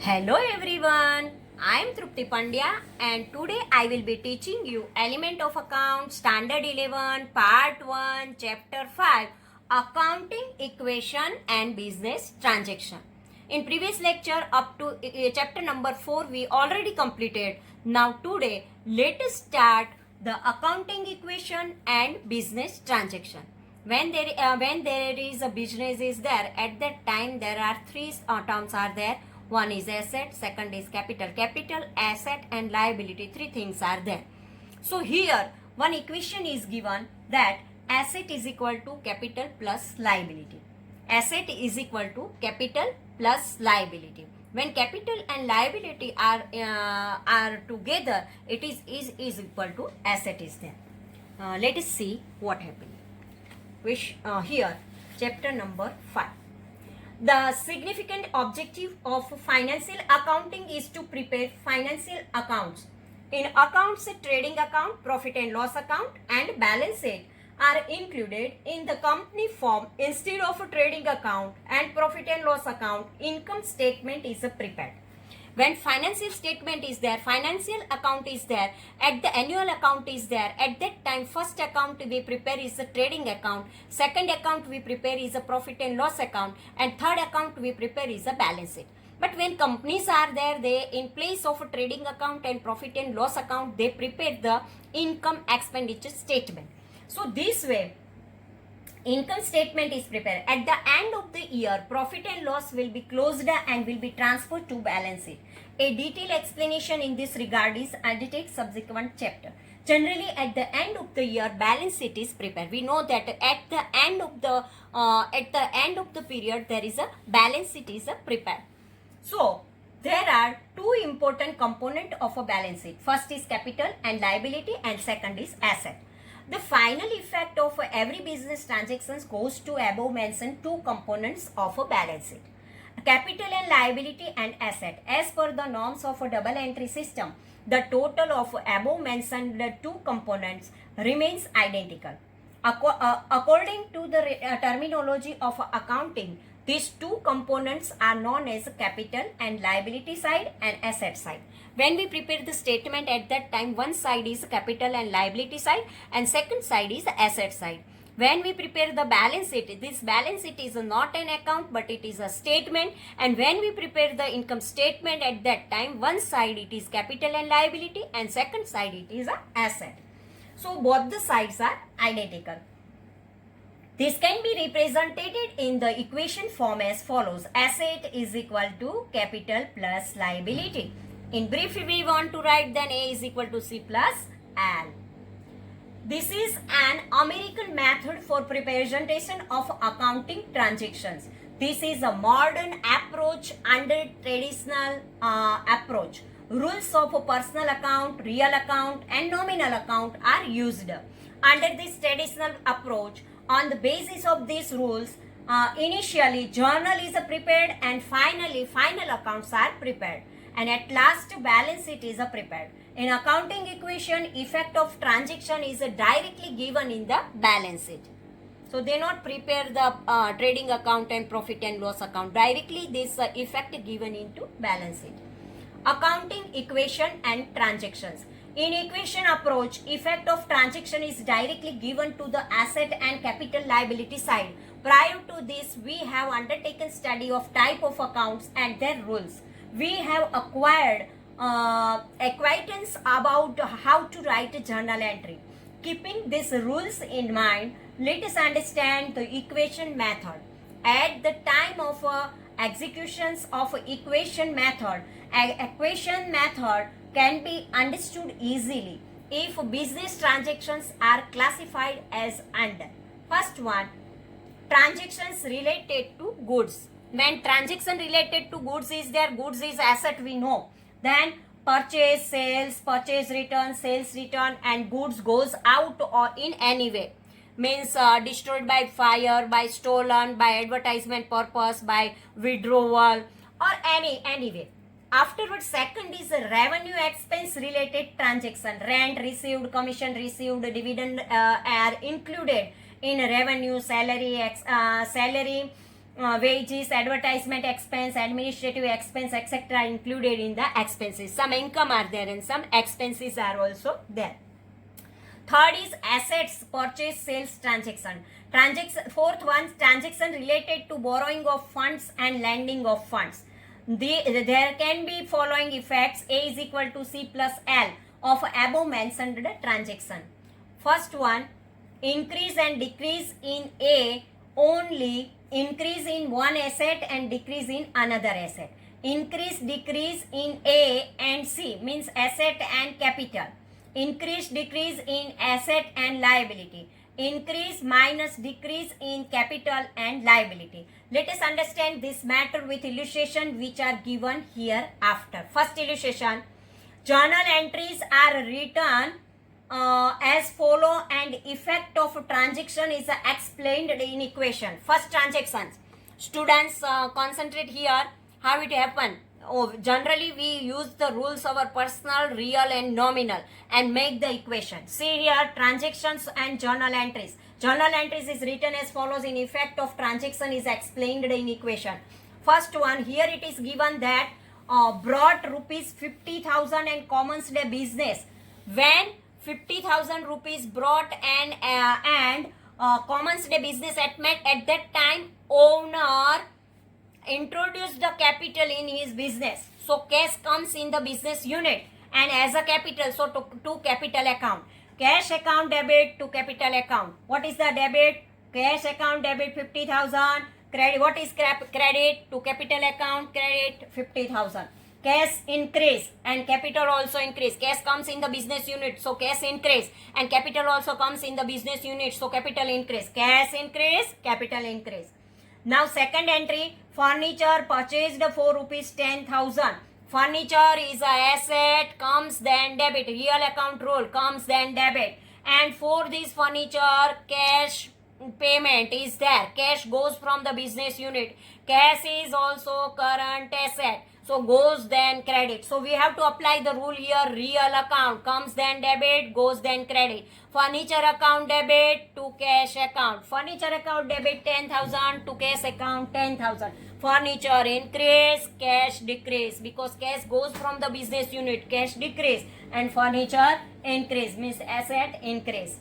Hello everyone, I am Trupti Pandya and today I will be teaching you Element of Account Standard 11 Part 1 Chapter 5 Accounting Equation and Business Transaction. In previous lecture up to chapter number 4 we already completed. Now today let us start the accounting equation and business transaction. When there is a business is there, at that time there are three terms are there. One is asset, second is capital, asset and liability. Three things are there. So here one equation is given that asset is equal to capital plus liability. Asset is equal to capital plus liability. When capital and liability are together, it is equal to asset is there. Let us see what happened. Here chapter number 5. The significant objective of financial accounting is to prepare financial accounts. In accounts, trading account, profit and loss account and balance sheet are included in the company form. Instead of a trading account and profit and loss account, income statement is prepared. When financial statement is there, financial account is there, at the annual account is there, at that time first account we prepare is a trading account, second account we prepare is a profit and loss account, and third account we prepare is a balance sheet. But when companies are there, they in place of a trading account and profit and loss account, they prepare the income expenditure statement. So this way income statement is prepared. At the end of the year, profit and loss will be closed and will be transferred to balance sheet. A detailed explanation in this regard is undertaken subsequent chapter. Generally, at the end of the year, balance sheet is prepared. We know that at the end of the period, there is a balance sheet is prepared. So there are two important components of a balance sheet. First is capital and liability, and second is asset. The final effect of every business transactions goes to above mentioned two components of a balance sheet. Capital and liability and asset. As per the norms of a double entry system, the total of above mentioned two components remains identical. According to the terminology of accounting, these two components are known as capital and liability side and asset side. When we prepare the statement, at that time one side is capital and liability side and second side is asset side. When we prepare the balance sheet, this balance sheet is not an account but it is a statement, and when we prepare the income statement, at that time one side it is capital and liability and second side it is a asset. So both the sides are identical. This can be represented in the equation form as follows. Asset is equal to capital plus liability. In brief, we want to write then A is equal to C plus L. This is an American method for representation of accounting transactions. This is a modern approach under traditional approach. Rules of a personal account, real account and nominal account are used. Under this traditional approach, on the basis of these rules, initially journal is prepared and finally final accounts are prepared. And at last balance sheet is prepared. In accounting equation, effect of transaction is directly given in the balance sheet. So they not prepare the trading account and profit and loss account. Directly this effect given into balance sheet. Accounting equation and transactions. In equation approach, effect of transaction is directly given to the asset and capital liability side. Prior to this, we have undertaken study of type of accounts and their rules. We have acquired acquaintance about how to write a journal entry. Keeping these rules in mind, let us understand the equation method. At the time of executions of equation method can be understood easily if business transactions are classified as under. First one, transactions related to goods. When transaction related to goods is there, goods is asset we know. Then purchase, sales, purchase return, sales return and goods goes out or in any way. Means destroyed by fire, by stolen, by advertisement purpose, by withdrawal or any way. Afterwards, second is a revenue expense related transaction. Rent received, commission received, dividend are included in revenue, salary, wages, advertisement expense, administrative expense, etc. included in the expenses. Some income are there and some expenses are also there. Third is assets, purchase, sales, transaction. Fourth one, transaction related to borrowing of funds and lending of funds. There can be following effects. A is equal to C plus L of above mentioned transaction. First one, increase and decrease in A only increase in one asset and decrease in another asset. Increase, decrease in A and C means asset and capital. Increase, decrease in asset and liability. Increase minus decrease in capital and liability. Let us understand this matter with illustration which are given here after. First illustration, journal entries are written as follow and effect of transaction is explained in equation. First transactions, students concentrate here how it happen. Generally we use the rules of our personal, real and nominal and make the equation. See here, transactions and journal entries. Journal entries is written as follows, in effect of transaction is explained in equation. First one, here it is given that brought rupees 50,000 and commenced a business. When 50,000 rupees brought and commenced a business at that time, owner introduce the capital in his business. So cash comes in the business unit and as a capital, so to capital account. Cash account debit to capital account. What is the debit? Cash account debit 50,000. Credit. What is credit to capital account? Credit 50,000. Cash increase and capital also increase. Cash comes in the business unit, so cash increase, and capital also comes in the business unit, so capital increase. Cash increase, capital increase. Now second entry, furniture purchased for rupees 10,000. Furniture is a asset, comes then debit. Real account rule, comes then debit. And for this furniture, cash payment is there. Cash goes from the business unit. Cash is also current asset, so goes then credit. So we have to apply the rule here. Real account comes then debit, goes then credit. Furniture account debit to cash account. Furniture account debit 10,000 to cash account 10,000. Furniture increase, cash decrease, because cash goes from the business unit, cash decrease, and furniture increase means asset increase.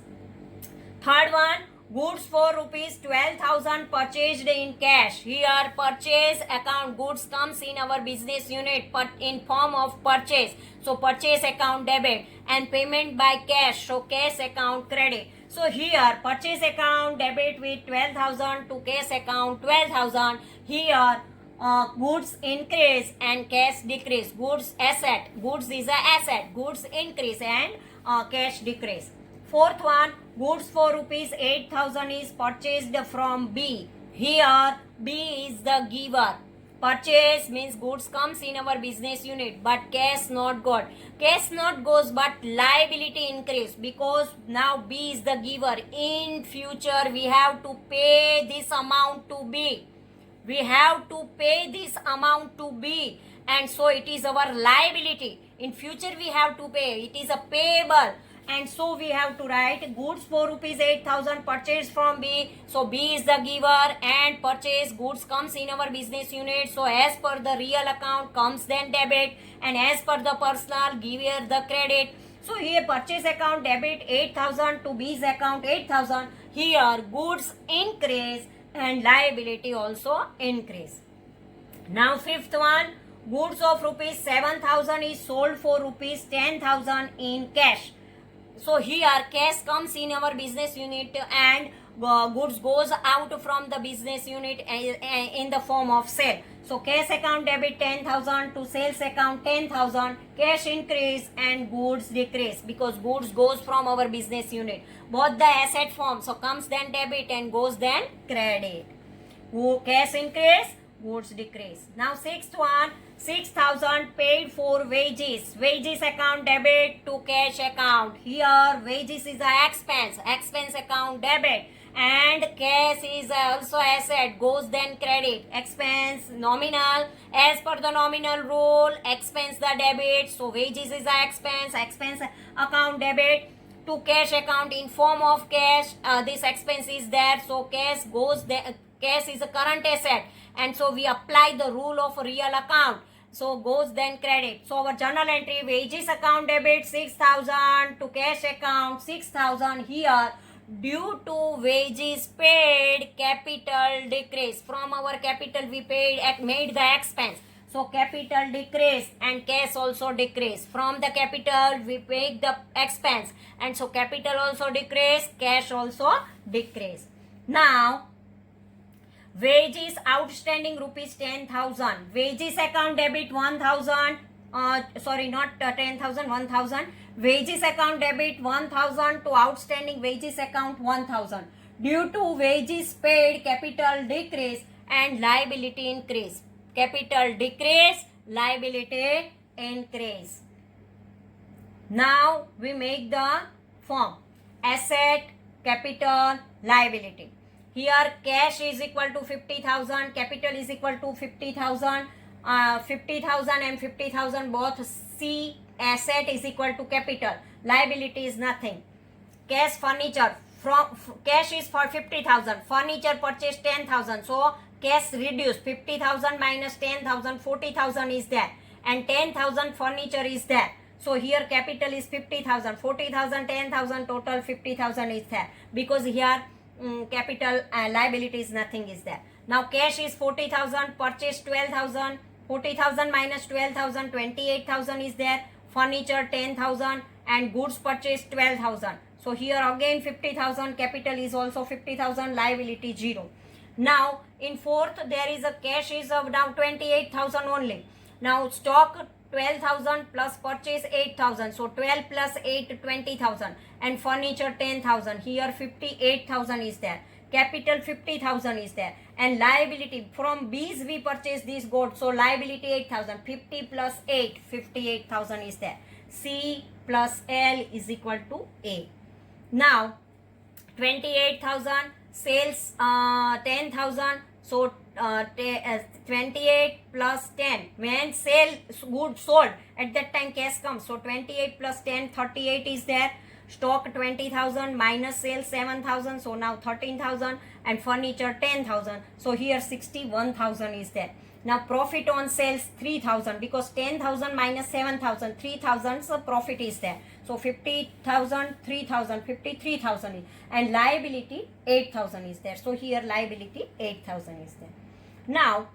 Third one, goods for rupees 12,000 purchased in cash. Here purchase account, goods comes in our business unit but in form of purchase, so purchase account debit, and payment by cash, so cash account credit. So here purchase account debit with 12,000 to cash account 12,000. Here goods increase and cash decrease. Goods asset, goods is a asset, goods increase and cash decrease. Fourth one, goods for rupees 8,000 is purchased from B. Here B is the giver. Purchase means goods comes in our business unit but cash not got. Cash not goes but liability increase because now B is the giver. In future we have to pay this amount to B. We have to pay this amount to B, and so it is our liability. In future we have to pay. It is a payable. And so we have to write goods for rupees 8,000 purchased from B. So B is the giver and purchase goods comes in our business unit. So as per the real account comes then debit, and as per the personal giver the credit. So here purchase account debit 8,000 to B's account 8,000. Here goods increase and liability also increase. Now fifth one, goods of rupees 7,000 is sold for rupees 10,000 in cash. So here cash comes in our business unit and goods goes out from the business unit in the form of sale. So cash account debit 10,000 to sales account 10,000. Cash increase and goods decrease because goods goes from our business unit. Both the asset form, so comes then debit and goes then credit. Cash increase, goods decrease. Now sixth one, 6,000 paid for wages. Wages account debit to cash account. Here wages is a expense. Expense account debit. And cash is also asset. Goes then credit. Expense nominal. As per the nominal rule, expense the debit. So wages is a expense. Expense account debit to cash account in form of cash. This expense is there. So cash goes there. cash is a current asset, and so we apply the rule of real account. So goes then credit. So our journal entry, wages account debit 6,000 to cash account 6,000. Here, due to wages paid, capital decrease. From our capital we made the expense. So capital decrease and cash also decrease. From the capital we make the expense, and so capital also decrease, cash also decrease. Now wages outstanding rupees 10,000. Wages account debit 1,000. Sorry, not 10,000, 1,000. Wages account debit 1,000 to outstanding wages account 1,000. Due to wages paid, capital decrease and liability increase. Capital decrease, liability increase. Now we make the form asset, capital, liability. Here cash is equal to 50,000, capital is equal to 50,000. 50,000 and 50,000 both see asset is equal to capital, liability is nothing. Cash furniture, from cash is for 50,000, furniture purchase 10,000, so cash reduced 50,000 minus 10,000, 40,000 is there, and 10,000 furniture is there. So here capital is 50,000, 40,000, 10,000, total 50,000 is there, because here capital liability is nothing is there. Now cash is 40,000, purchase 12,000, 40,000 minus 12,000, 28,000 is there, furniture 10,000 and goods purchase 12,000. So here again 50,000, capital is also 50,000, liability 0. Now in fourth there is a cash is of now 28,000 only. Now stock 12,000 plus purchase 8,000, so 12 plus 8 20,000, and furniture 10,000. Here 58,000 is there, capital 50,000 is there, and liability from B's we purchase this goods, so liability 8,000. 50 plus 8 58,000 is there. C plus L is equal to A. Now 28,000, sales 10,000, so 28 plus 10, when sale goods sold at that time cash comes, so 28 plus 10 38 is there. Stock 20,000 minus sales 7,000, so now 13,000, and furniture 10,000, so here 61,000 is there. Now profit on sales 3,000, because 10,000 minus 7,000, 3,000, so profit is there, so 50,000, 3,000, 53,000, and liability 8,000 is there, so here liability 8,000 is there. Now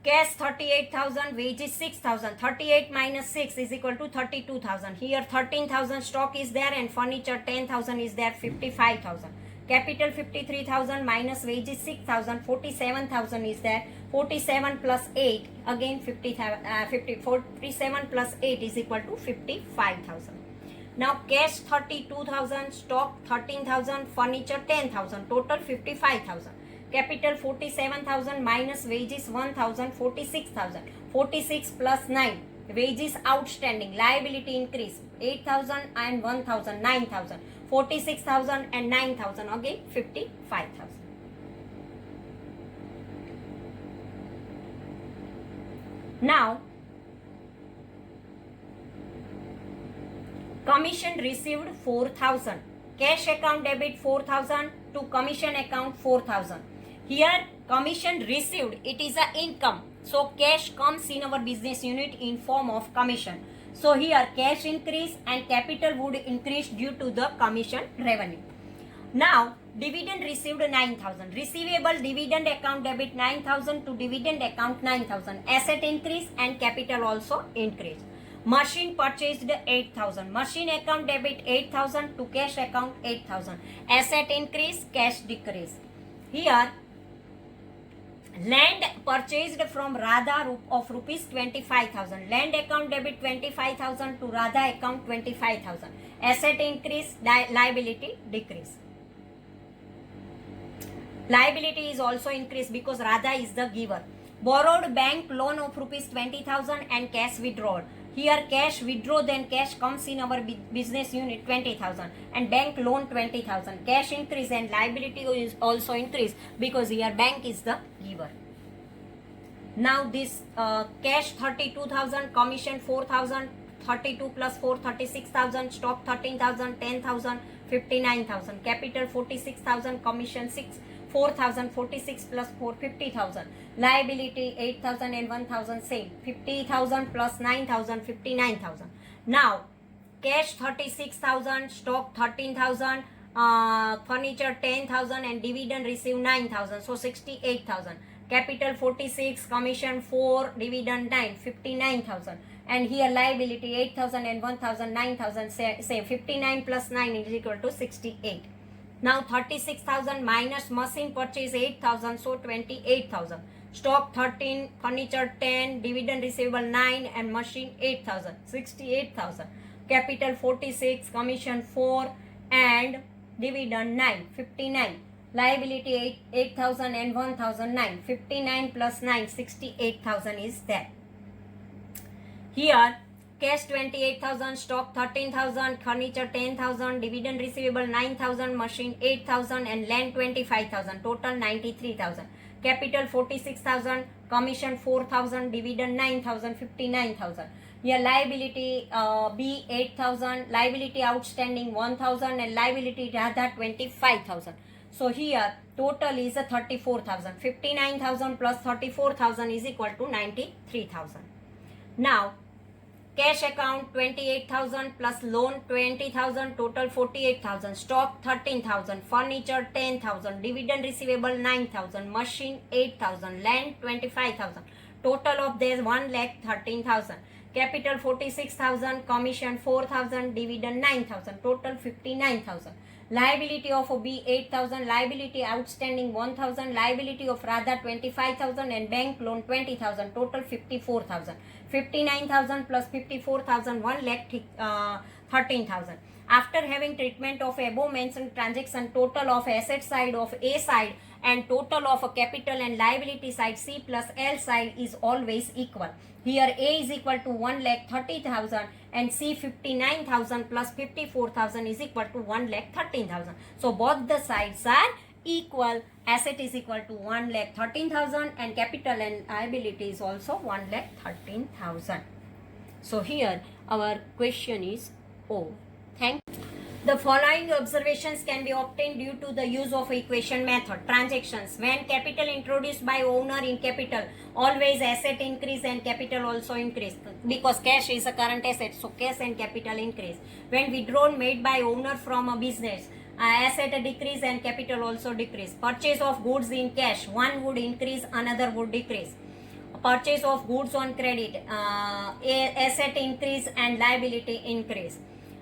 cash 38,000, wages 6,000, 38 minus 6 is equal to 32,000. Here 13,000 stock is there and furniture 10,000 is there, 55,000. Capital 53,000 minus wages 6,000, 47,000 is there. 47 plus 8 again 47 plus 8 is equal to 55,000. Now cash 32,000, stock 13,000, furniture 10,000, total 55,000. Capital 47,000 minus wages 1,000, 46,000. 46 plus 9, wages outstanding, liability increase 8,000 and 1,000, 9,000. 46,000 and 9,000 again 55,000. Now commission received 4,000, cash account debit 4,000 to commission account 4,000. Here commission received, it is a income, so cash comes in our business unit in form of commission. So here cash increase and capital would increase due to the commission revenue. Now dividend received 9,000, receivable dividend account debit 9,000 to dividend account 9,000. Asset increase and capital also increase. Machine purchased 8,000, machine account debit 8,000 to cash account 8,000. Asset increase, cash decrease. Here land purchased from Radha of rupees 25,000. Land account debit 25,000 to Radha account 25,000. Asset increase, liability decrease. Liability is also increased because Radha is the giver. Borrowed bank loan of rupees 20,000 and cash withdrawal. Here cash withdraw, then cash comes in our business unit 20,000 and bank loan 20,000. Cash increase and liability is also increased because here bank is the giver. Now this cash 32,000, commission 4,000, 32 plus 4 36,000, stock 13,000, 10,000, 59,000. Capital 46,000, commission 6 4,000, 46 plus 4, 50,000. Liability 8,000 and 1,000 same. 50,000 plus 9,000, 59,000. Now, cash 36,000, stock 13,000, furniture 10,000 and dividend received 9,000, so 68,000. Capital 46, commission 4, dividend 9, 59,000. And here liability 8,000 and 1,000, 9,000, same. 59 plus 9 is equal to 68. Now 36,000 minus machine purchase 8,000, so 28,000. Stock 13, furniture 10, dividend receivable 9 and machine 8,000, 68,000. Capital 46, commission 4 and dividend 9, 59. Liability 8,000 and 1,000, 9. 59 plus 9, 68,000 is there. Here cash 28,000, stock 13,000, furniture 10,000, dividend receivable 9,000, machine 8,000 and land 25,000, total 93,000. Capital 46,000, commission 4,000, dividend 9,000, 59,000. Here liability B 8,000, liability outstanding 1,000 and liability rather 25,000. So here total is a 34,000. 59,000 plus 34,000 is equal to 93,000. Now cash account 28,000 plus loan 20,000, total 48,000. Stock 13,000, furniture 10,000, dividend receivable 9,000, machine 8,000, land 25,000. Total of this 1,13,000. Capital 46,000, commission 4,000, dividend 9,000, total 59,000. Liability of B 8,000, liability outstanding 1,000, liability of rather 25,000 and bank loan 20,000, total 54,000. 59,000 plus 54,000, 1,13,000. After having treatment of above mentioned transaction, total of asset side of A side and total of a capital and liability side C plus L side is always equal. Here A is equal to 1,30,000 and C 59,000 plus 54,000 is equal to 1,13,000. So both the sides are equal. Asset is equal to 1,13,000 and capital and liability is also 1,13,000. So here our question is O. Thank you. The following observations can be obtained due to the use of equation method. Transactions. When capital introduced by owner in capital, always asset increase and capital also increase. Because cash is a current asset, so cash and capital increase. When withdrawn made by owner from a business, asset decrease and capital also decrease. Purchase of goods in cash, one would increase, another would decrease. Purchase of goods on credit, asset increase and liability increase.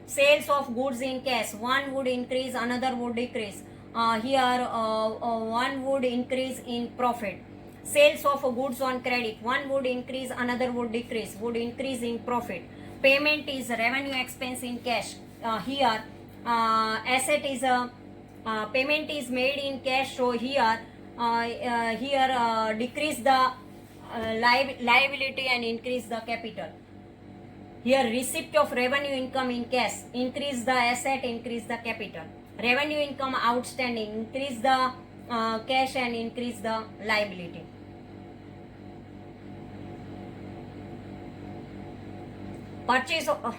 Sales of goods in cash, one would increase, another would decrease. Here one would increase in profit. Sales of goods on credit, one would increase, another would decrease, would increase in profit. Payment is revenue expense in cash. Here asset is payment is made in cash, so here decrease the liability and increase the capital. Here receipt of revenue income in cash, increase the asset, increase the capital. Revenue income outstanding, increase the cash and increase the liability. Purchase of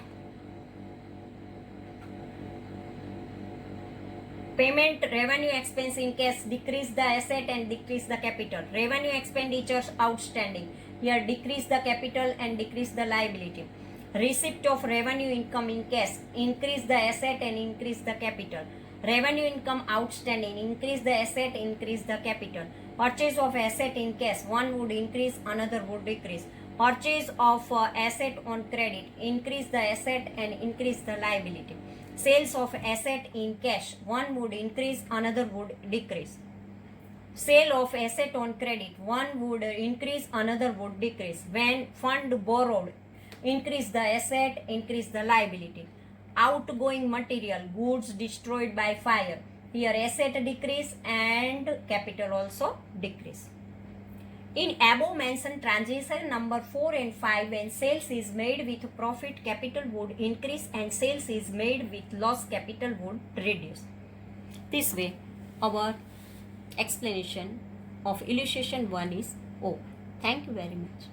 payment revenue expense in cash, decrease the asset and decrease the capital. Revenue expenditures outstanding, here decrease the capital and decrease the liability. Receipt of revenue income in cash, increase the asset and increase the capital. Revenue income outstanding, increase the asset, increase the capital. Purchase of asset in cash, one would increase, another would decrease. Purchase of asset on credit, increase the asset and increase the liability. Sales of asset in cash, one would increase, another would decrease. Sale of asset on credit, one would increase, another would decrease. When fund borrowed, increase the asset, increase the liability. Outgoing material, goods destroyed by fire, here asset decrease and capital also decrease. In above mentioned transaction number 4 and 5, when sales is made with profit, capital would increase, and sales is made with loss, capital would reduce. This way our explanation of illustration 1 is over. Thank you very much.